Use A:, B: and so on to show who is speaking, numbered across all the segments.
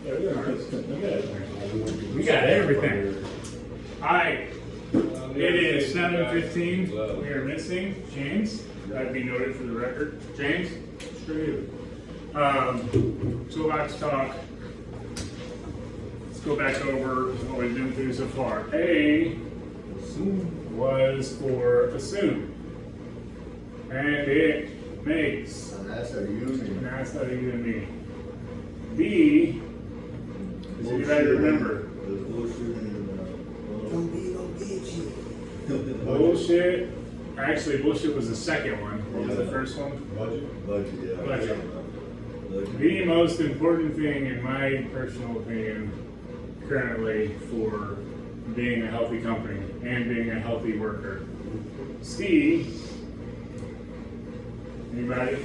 A: We got everything. Alright. It is 7:15. We are missing James. That'd be noted for the record. James, screw you. Toolbox talk. Let's go back over what we've been through so far. A was for assume. And it makes.
B: And that's how you and me.
A: And that's how you and me. B, does anybody remember?
B: Don't be no bitch.
A: Bullshit. Actually, bullshit was the second one. What was the first one?
B: Budget, yeah.
A: Budget. The most important thing, in my personal opinion, currently for being a healthy company and being a healthy worker. C, anybody?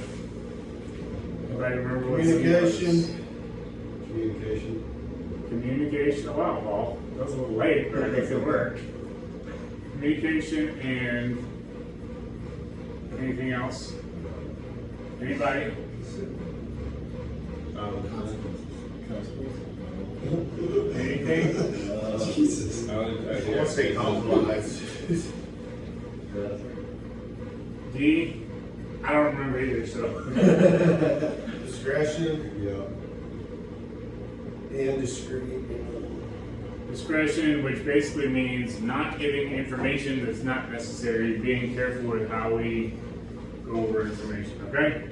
A: Anybody remember what C was? Communication. Oh, wow, Paul. That was a little late, but I think it worked. Communication and anything else? Anybody? Anything?
B: Jesus. I want to say compromise.
A: D? I don't remember either, so.
C: Discretion. Yeah. Indiscreet.
A: Discretion, which basically means not giving information that's not necessary, being careful with how we go over information, okay?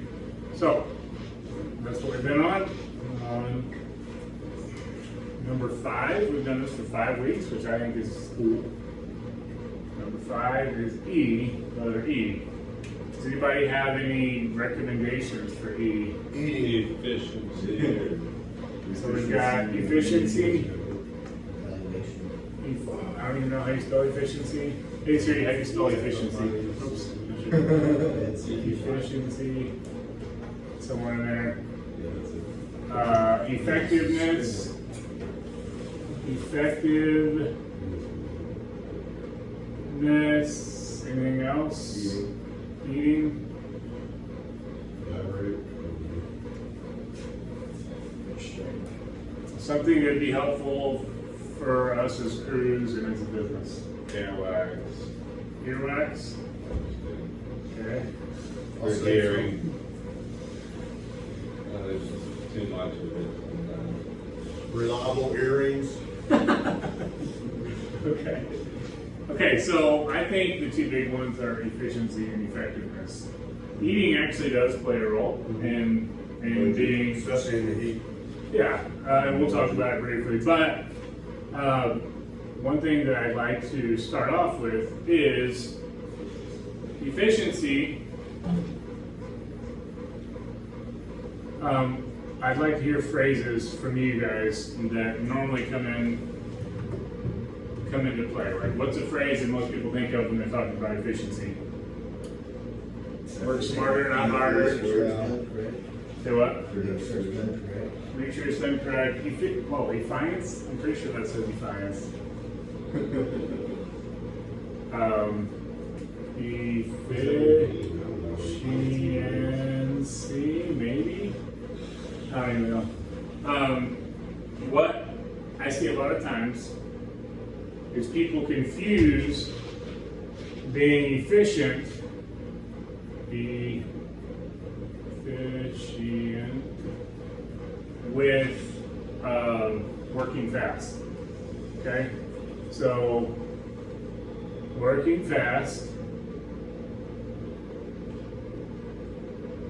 A: So, that's what we've been on. Number 5, we've done this for 5 weeks, which I think is cool. Number 5 is E, letter E. Does anybody have any recommendations for E?
C: Eating efficiency.
A: So we've got efficiency. I don't even know how you spell efficiency. Hey Siri, how do you spell efficiency? Oops. Efficiency. Somewhere in there. Effectiveness. Effectiveness. Anything else? Eating. Something that'd be helpful for us as crews and as a business.
C: Earwax.
A: Earwax. Okay.
C: Or hearing. There's just too much of it. Reliable earrings.
A: Okay. Okay, so I think the two big ones are efficiency and effectiveness. Eating actually does play a role in being,
C: Especially in the heat.
A: yeah, and we'll talk about it briefly. But one thing that I'd like to start off with is efficiency. I'd like to hear phrases from you guys that normally come into play. Like, what's a phrase that most people think of when they're talking about efficiency? Work smarter, not harder. Say what? Make sure it's done correct. Defiance? I'm pretty sure that says defiance. Efficiency, maybe? I don't even know. What I see a lot of times is people confuse being efficient with working fast. Okay? So, working fast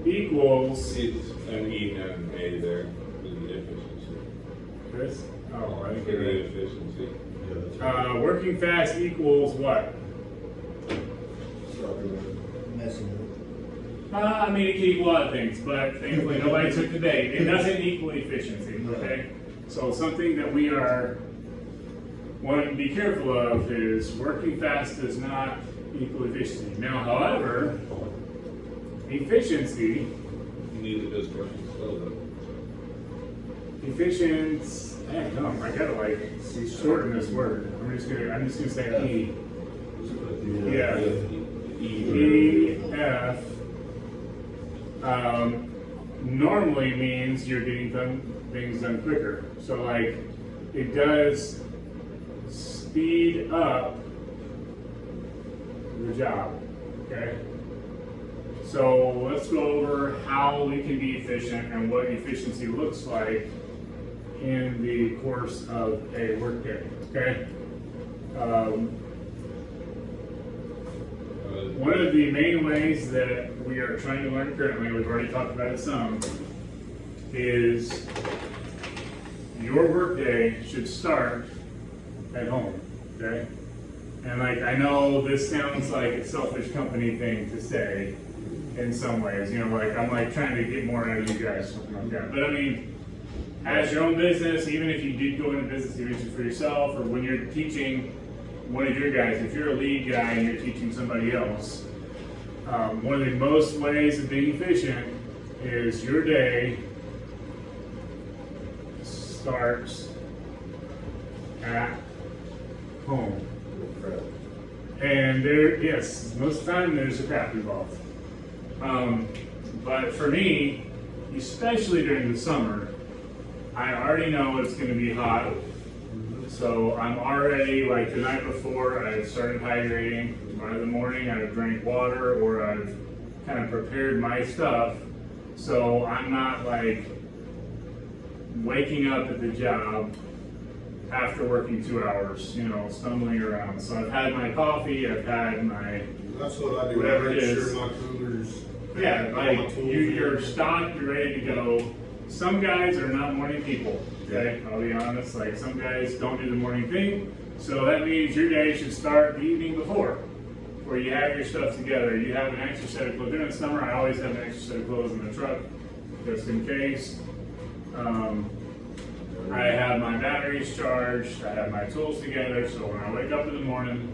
A: equals.
C: It's an E and an A there with the efficiency.
A: Chris? Oh, I think
C: For
A: you're
C: the
A: right.
C: efficiency.
A: Working fast equals what? I mean, it can equal a lot of things, but thankfully nobody took the bait. It doesn't equal efficiency, okay? So something that we are wanting to be careful of is working fast does not equal efficiency. Now, however, efficiency.
C: Neither does working slow though.
A: Efficiency. Damn, I gotta like shorten this word. I'm just gonna say E. Yeah. EF normally means you're getting things done quicker. So like, it does speed up the job, okay? So let's go over how we can be efficient and what efficiency looks like in the course of a workday, okay? One of the main ways that we are trying to learn currently, we've already talked about it some, is your workday should start at home, okay? And like, I know this sounds like a selfish company thing to say in some ways, you know, like I'm like trying to get more out of you guys, something like that. But I mean, as your own business, even if you did go into business eventually for yourself, or when you're teaching one of your guys, if you're a lead guy and you're teaching somebody else, one of the most ways of being efficient is your day starts at home. And there, yes, most of the time there's a crap involved. But for me, especially during the summer, I already know it's going to be hot. So I'm already, like the night before, I started hydrating. By the morning, I've drank water or I've kind of prepared my stuff. So I'm not like waking up at the job after working 2 hours, you know, stumbling around. So I've had my coffee, I've had my,
C: That's what I do.
A: whatever
C: I
A: it
C: make
A: is.
C: sure my cooler's.
A: yeah,
C: all my
A: like
C: tools
A: you're
C: in.
A: stocked, you're ready to go. Some guys are not morning people, okay? I'll be honest, like some guys don't do the morning thing. So that means your day should start the evening before, where you have your stuff together. You have an extra set of clothes. During the summer, I always have an extra set of clothes in the truck, just in case. I have my batteries charged, I have my tools together, so when I wake up in the morning,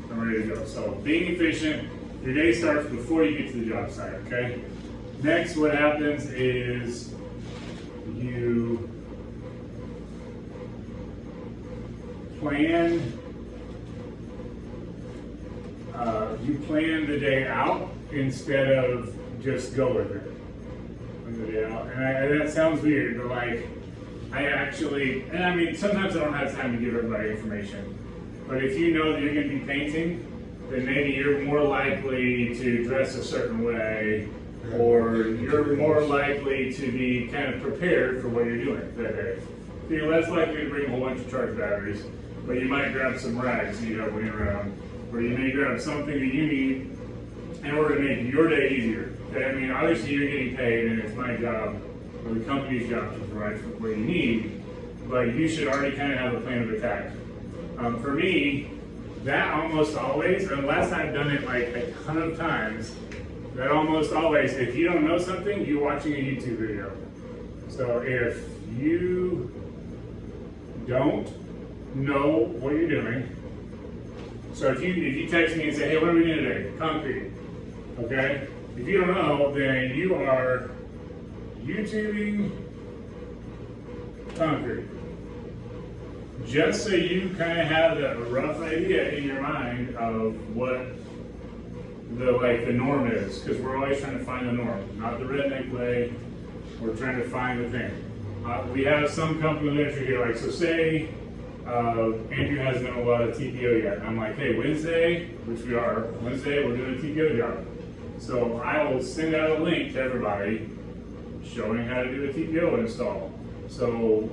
A: I'm ready to go. So being efficient, your day starts before you get to the job site, okay? Next, what happens is you plan the day out instead of just go with it. Plan the day out. And that sounds weird, but like, I actually, and I mean, sometimes I don't have time to give everybody information. But if you know that you're going to be painting, then maybe you're more likely to dress a certain way, or you're more likely to be kind of prepared for what you're doing that day. You're less likely to bring a whole bunch of charged batteries, but you might grab some rags that you have laying around, or you may grab something that you need in order to make your day easier. Okay? I mean, obviously you're getting paid, and it's my job, or the company's job to provide what you need, but you should already kind of have a plan of attack. For me, that almost always, unless I've done it like a ton of times, that almost always, if you don't know something, you're watching a YouTube video. So if you don't know what you're doing, so if you text me and say, hey, what are we doing today? Concrete. Okay? If you don't know, then you are YouTubing concrete. Just so you kind of have a rough idea in your mind of what the norm is, because we're always trying to find the norm, not the redneck way. We're trying to find the thing. We have some company literature here, like so. Say Andrew hasn't done a lot of TPO yet. I'm like, hey, Wednesday, which we are Wednesday, we're doing a TPO job. So I will send out a link to everybody showing how to do a TPO install. So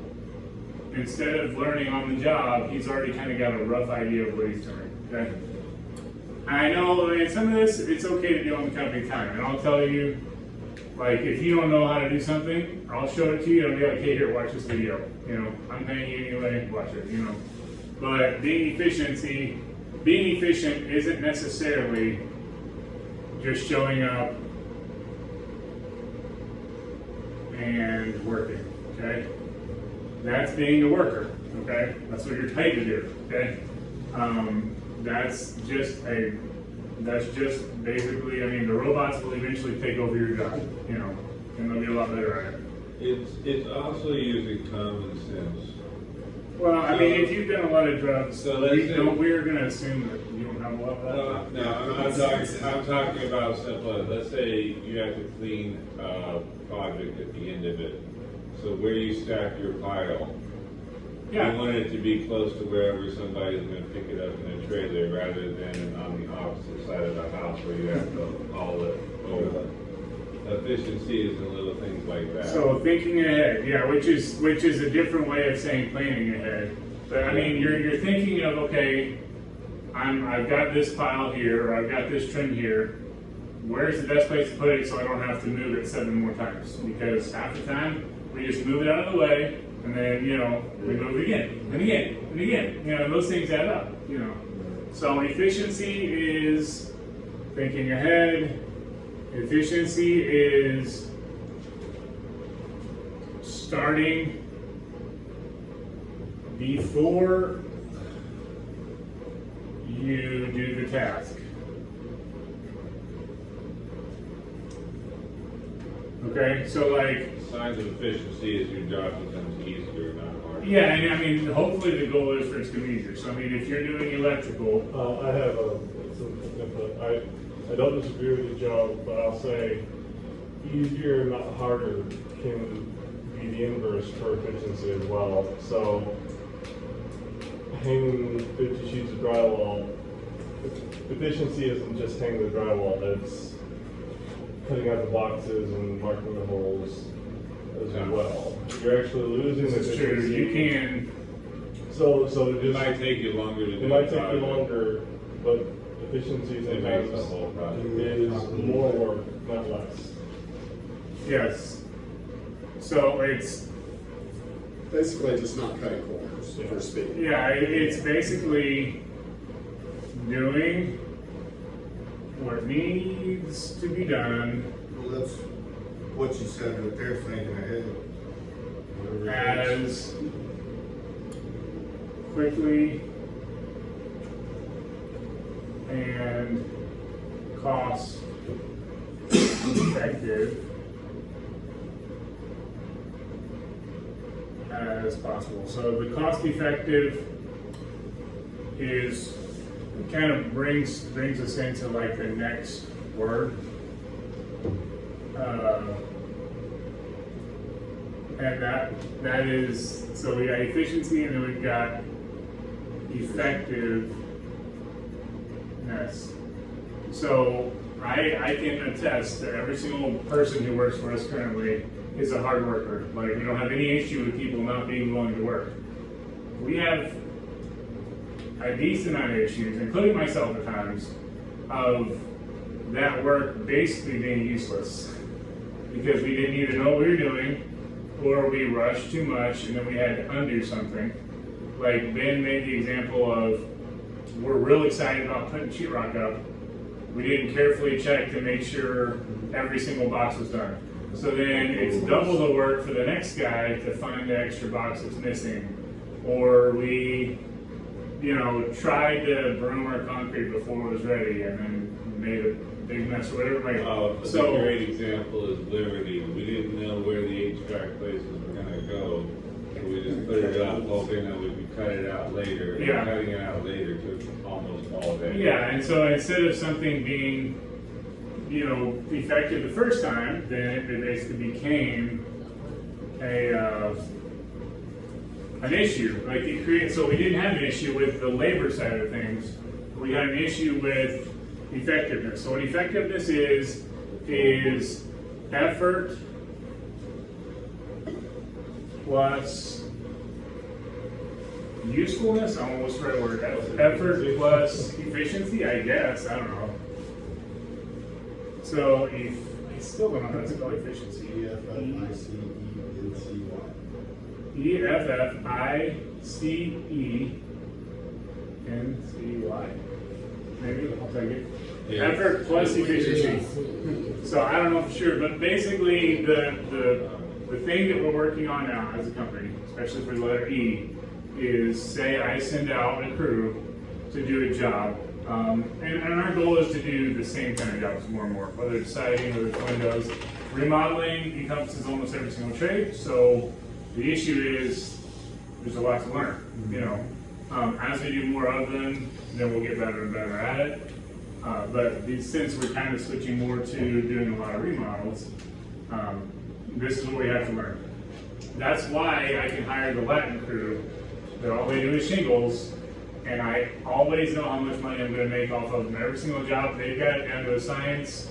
A: instead of learning on the job, he's already kind of got a rough idea of what he's doing. Okay. I know, I mean, some of this, it's okay to do on the company time. And I'll tell you, like, if you don't know how to do something, I'll show it to you and I'll be like, hey, here, watch this video. You know, I'm paying you anyway, watch it, you know. But being efficient isn't necessarily just showing up and working, okay? That's being a worker, okay? That's what you're paid to do, okay? That's just basically, I mean, the robots will eventually take over your job, you know, and they'll be a lot better at it.
D: It's also using common sense.
A: Well, I mean, if you've done a lot of drugs,
D: So
A: we're going to assume that you don't have a
D: I'm talking about simple, let's say you have to clean a project at the end of it. So where you stack your pile,
A: Yeah.
D: you want it to be close to wherever somebody's gonna pick it up in a trailer rather than on the opposite side of the house where you have to haul it over. Efficiency is in little things like that.
A: So thinking ahead, yeah, which is a different way of saying planning ahead. But I mean, you're thinking of, okay, I've got this pile here, or I've got this trim here. Where's the best place to put it so I don't have to move it 7 more times? Because half the time we just move it out of the way, and then we move it again and again and again. Those things add up. So efficiency is thinking ahead. Efficiency is starting before you do the task. Okay, so like,
D: Signs of efficiency is your job becomes easier, not harder.
A: yeah, and I mean, hopefully the goal is for it to be easier. So I mean, if you're doing electrical,
E: I have some input. I don't disagree with the job, but I'll say easier, not harder, can be the inverse for efficiency as well. So hanging 50 sheets of drywall, efficiency isn't just hanging the drywall, it's cutting out the boxes and marking the holes as well. You're actually losing
A: this is true.
E: efficiency.
A: You can.
E: So
D: It
E: just,
D: might take you longer to do
E: it might
D: the
E: take you
D: project.
E: longer, but efficiency
D: It makes the
E: sometimes
D: whole project.
E: is more work, not less.
A: Yes. So it's
C: Basically, just not cutting corners, for speed.
A: yeah, it's basically doing what needs to be done
B: Well, that's what you said right there, thinking ahead. Whatever it is.
A: as quickly and cost effective as possible. So the cost effective is kind of brings us into like the next word. And that is, so we got efficiency and then we've got effectiveness. So I can attest that every single person who works for us currently is a hard worker. Like, we don't have any issue with people not being willing to work. We have a decent amount of issues, including myself at times, of that work basically being useless because we didn't either know what we were doing or we rushed too much and then we had to undo something. Like Ben made the example of, we're real excited about putting sheetrock up. We didn't carefully check to make sure every single box was done. So then it's double the work for the next guy to find the extra box that's missing. Or we, tried to broom our concrete before it was ready and then made a big mess or whatever.
D: A great example is Liberty. We didn't know where the HVAC places were gonna go. So we just put it up, hoping that we could cut it out later. And
A: Yeah.
D: cutting it out later took almost all day.
A: Yeah, and so instead of something being, effective the first time, then it basically became an issue. Like it created, so we didn't have an issue with the labor side of things. We had an issue with effectiveness. So what effectiveness is effort plus usefulness. I don't know what's the right word. Effort plus efficiency, I guess. I don't know. So I still don't know how to spell efficiency. EFFICENCY. Maybe I'll take it.
D: Yeah.
A: Effort plus efficiency. So I don't know for sure, but basically the thing that we're working on now as a company, especially for the letter E, is say I send out a crew to do a job. And our goal is to do the same kind of jobs more and more, whether it's siding, whether it's windows. Remodeling encompasses almost every single trade, so the issue is there's a lot to learn, As we do more of them, then we'll get better and better at it. Since we're kind of switching more to doing a lot of remodels, this is what we have to learn. That's why I can hire the Latin crew that all they do is shingles, and I always know how much money I'm going to make off of them. Every single job, they've got it down to a science.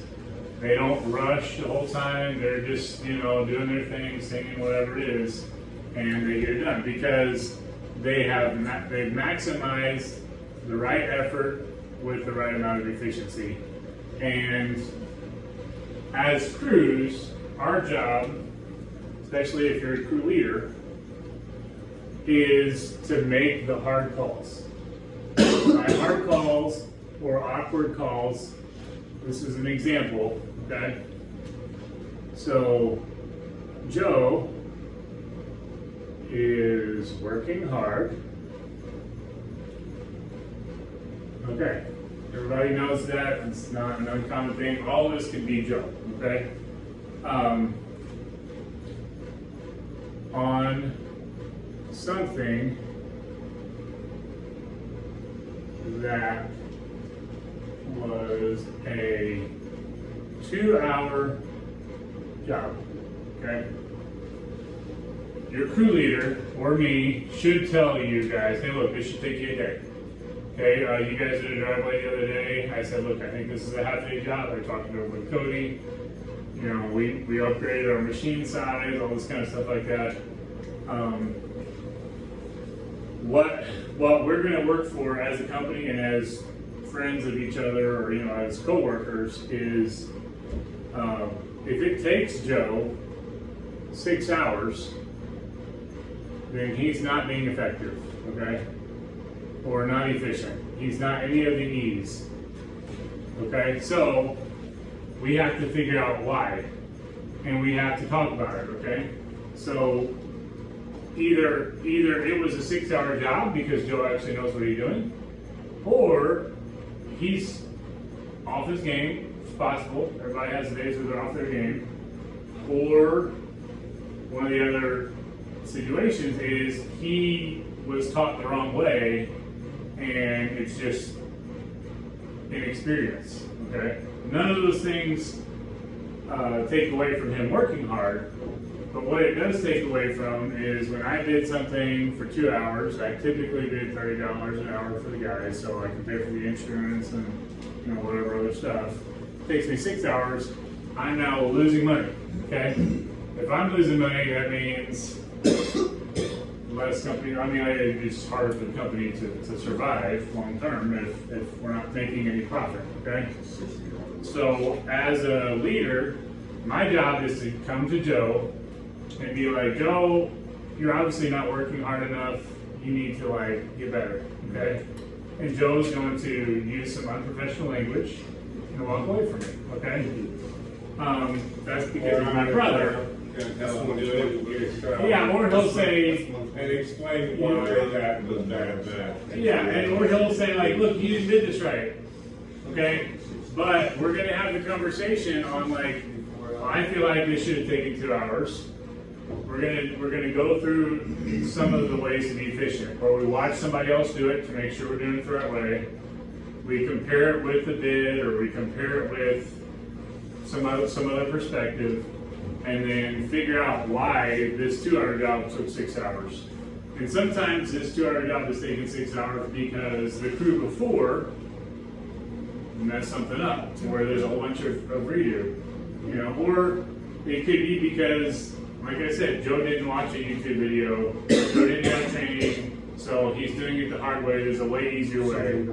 A: They don't rush the whole time. They're just, doing their thing, singing whatever it is, and they get it done because they've maximized the right effort with the right amount of efficiency. And as crews, our job, especially if you're a crew leader, is to make the hard calls. By hard calls or awkward calls, this is an example, okay? So, Joe is working hard. Okay, everybody knows that. It's not an uncommon thing. All of this can be Joe, okay? On something that was a 2-hour job, okay? Your crew leader or me should tell you guys, hey, look, this should take you a day. Okay, you guys did a driveway the other day. I said, look, I think this is a half-day job. I talked it over with Cody. We upgraded our machine size, all this kind of stuff like that. What we're going to work for as a company and as friends of each other, or as co-workers, is if it takes Joe 6 hours, then he's not being effective, okay? Or not efficient. He's not any of the E's. Okay, so we have to figure out why, and we have to talk about it. Okay, so either it was a 6-hour job because Joe actually knows what he's doing, or he's off his game. It's possible. Everybody has days where they're off their game. Or one of the other situations is he was taught the wrong way, and it's just inexperience. Okay, none of those things take away from him working hard, but what it does take away from is when I did something for 2 hours, I typically did $30 an hour for the guys, so I can pay for the insurance and whatever other stuff. It takes me 6 hours. I'm now losing money. Okay, if I'm losing money, that means less company. It's harder for the company to survive long term if we're not making any profit. Okay, so as a leader, my job is to come to Joe and be like, Joe, you're obviously not working hard enough. You need to get better. Okay, and Joe's going to use some unprofessional language and walk away from it. Okay, that's because he's my brother. Yeah, or he'll say,
D: and explain why that was bad.
A: Yeah, or he'll say look, you did this right, okay? But we're gonna have the conversation on I feel like this should have taken 2 hours. We're gonna go through some of the ways to be efficient, or we watch somebody else do it to make sure we're doing it the right way. We compare it with the bid, or we compare it with some other perspective, and then figure out why this 2-hour job took 6 hours. And sometimes this 2-hour job is taking 6 hours because the crew before messed something up, to where there's a whole bunch of redo. Or it could be because, like I said, Joe didn't watch a YouTube video, Joe didn't have training, so he's doing it the hard way. There's a way easier way.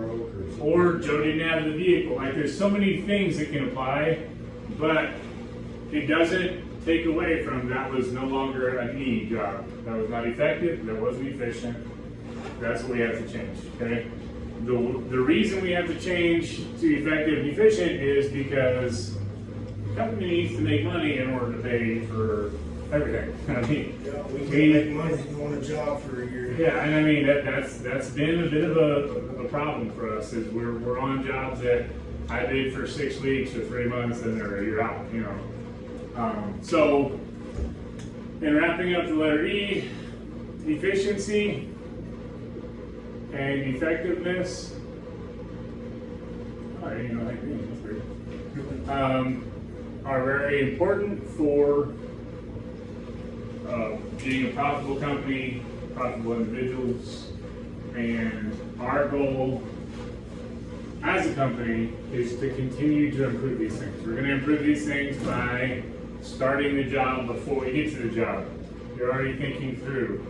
A: Or Joe didn't have the vehicle. There's so many things that can apply, but it doesn't take away from that was no longer an E job. That was not effective, that wasn't efficient. That's what we have to change, okay? The reason we have to change to effective and efficient is because the company needs to make money in order to pay for everything.
B: We can make money doing a job for a year.
A: Yeah, and that's been a bit of a problem for us, is we're on jobs that I did for 6 weeks or 3 months, and they're a year out, So, in wrapping up the letter E, efficiency and effectiveness. Oh, I didn't even know that green. That's weird. Are very important for being a profitable company, profitable individuals, and our goal as a company is to continue to improve these things. We're going to improve these things by starting the job before we get to the job. You're already thinking through,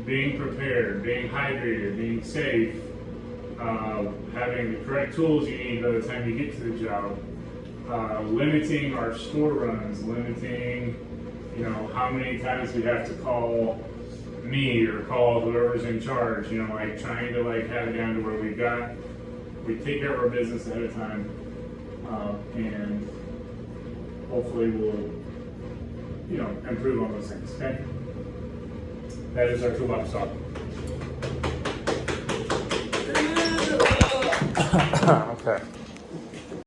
A: being prepared, being hydrated, being safe, having the correct tools you need by the time you get to the job, limiting our store runs, limiting, how many times we have to call me or call whoever's in charge, like trying to have it down to where we take care of our business ahead of time, and hopefully we'll, improve on those things, okay? That is our toolbox talk. Okay.